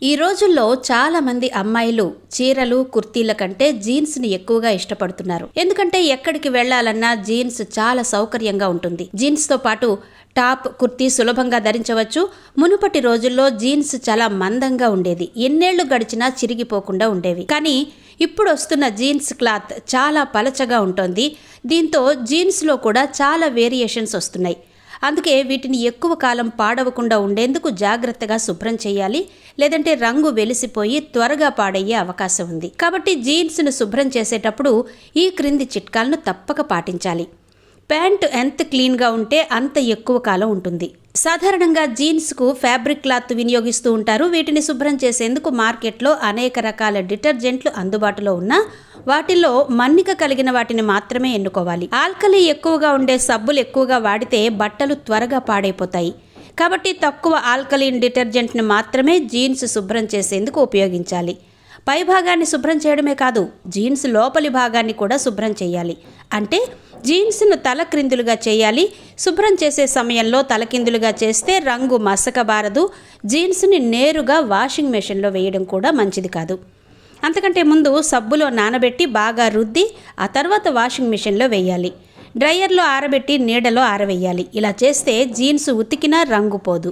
ఈ రోజుల్లో చాలా మంది అమ్మాయిలు చీరలు కుర్తీల కంటే జీన్స్ ని ఎక్కువగా ఇష్టపడుతున్నారు. ఎందుకంటే ఎక్కడికి వెళ్లాలన్నా జీన్స్ చాలా సౌకర్యంగా ఉంటుంది. జీన్స్ తో పాటు టాప్ కుర్తీ సులభంగా ధరించవచ్చు. మునుపటి రోజుల్లో జీన్స్ చాలా మందంగా ఉండేది, ఎన్నేళ్లు గడిచినా చిరిగిపోకుండా ఉండేవి. కానీ ఇప్పుడు వస్తున్న జీన్స్ క్లాత్ చాలా పలచగా ఉంటుంది. దీంతో జీన్స్ లో కూడా చాలా వేరియేషన్స్ వస్తున్నాయి. అందుకే వీటిని ఎక్కువ కాలం పాడవకుండా ఉండేందుకు జాగ్రత్తగా శుభ్రం చేయాలి, లేదంటే రంగు వెలిసిపోయి త్వరగా పాడయ్యే అవకాశం ఉంది. కాబట్టి జీన్స్ను శుభ్రం చేసేటప్పుడు ఈ క్రింది చిట్కాలను తప్పక పాటించాలి. ప్యాంటు ఎంత క్లీన్గా ఉంటే అంత ఎక్కువ కాలం ఉంటుంది. సాధారణంగా జీన్స్కు ఫ్యాబ్రిక్ క్లాత్ వినియోగిస్తూ ఉంటారు. వీటిని శుభ్రం చేసేందుకు మార్కెట్లో అనేక రకాల డిటర్జెంట్లు అందుబాటులో ఉన్నా వాటిల్లో మన్నిక కలిగిన వాటిని మాత్రమే ఎన్నుకోవాలి. ఆల్కలీ ఎక్కువగా ఉండే సబ్బులు ఎక్కువగా వాడితే బట్టలు త్వరగా పాడైపోతాయి. కాబట్టి తక్కువ ఆల్కలీన్ డిటర్జెంట్ని మాత్రమే జీన్స్ శుభ్రం చేసేందుకు ఉపయోగించాలి. పై భాగాన్ని శుభ్రం చేయడమే కాదు, జీన్స్ లోపలి భాగాన్ని కూడా శుభ్రం చేయాలి. అంటే జీన్స్ను తలక్రిందులుగా చేయాలి. శుభ్రం చేసే సమయంలో తలకిందులుగా చేస్తే రంగు మసకబారదు. జీన్స్ని నేరుగా వాషింగ్ మెషిన్లో వేయడం కూడా మంచిది కాదు. అంతకంటే ముందు సబ్బులో నానబెట్టి బాగా రుద్ది ఆ తర్వాత వాషింగ్ మెషిన్లో వేయాలి. డ్రయర్లో ఆరబెట్టి నీడలో ఆరవేయాలి. ఇలా చేస్తే జీన్స్ ఉతికినా రంగు పోదు.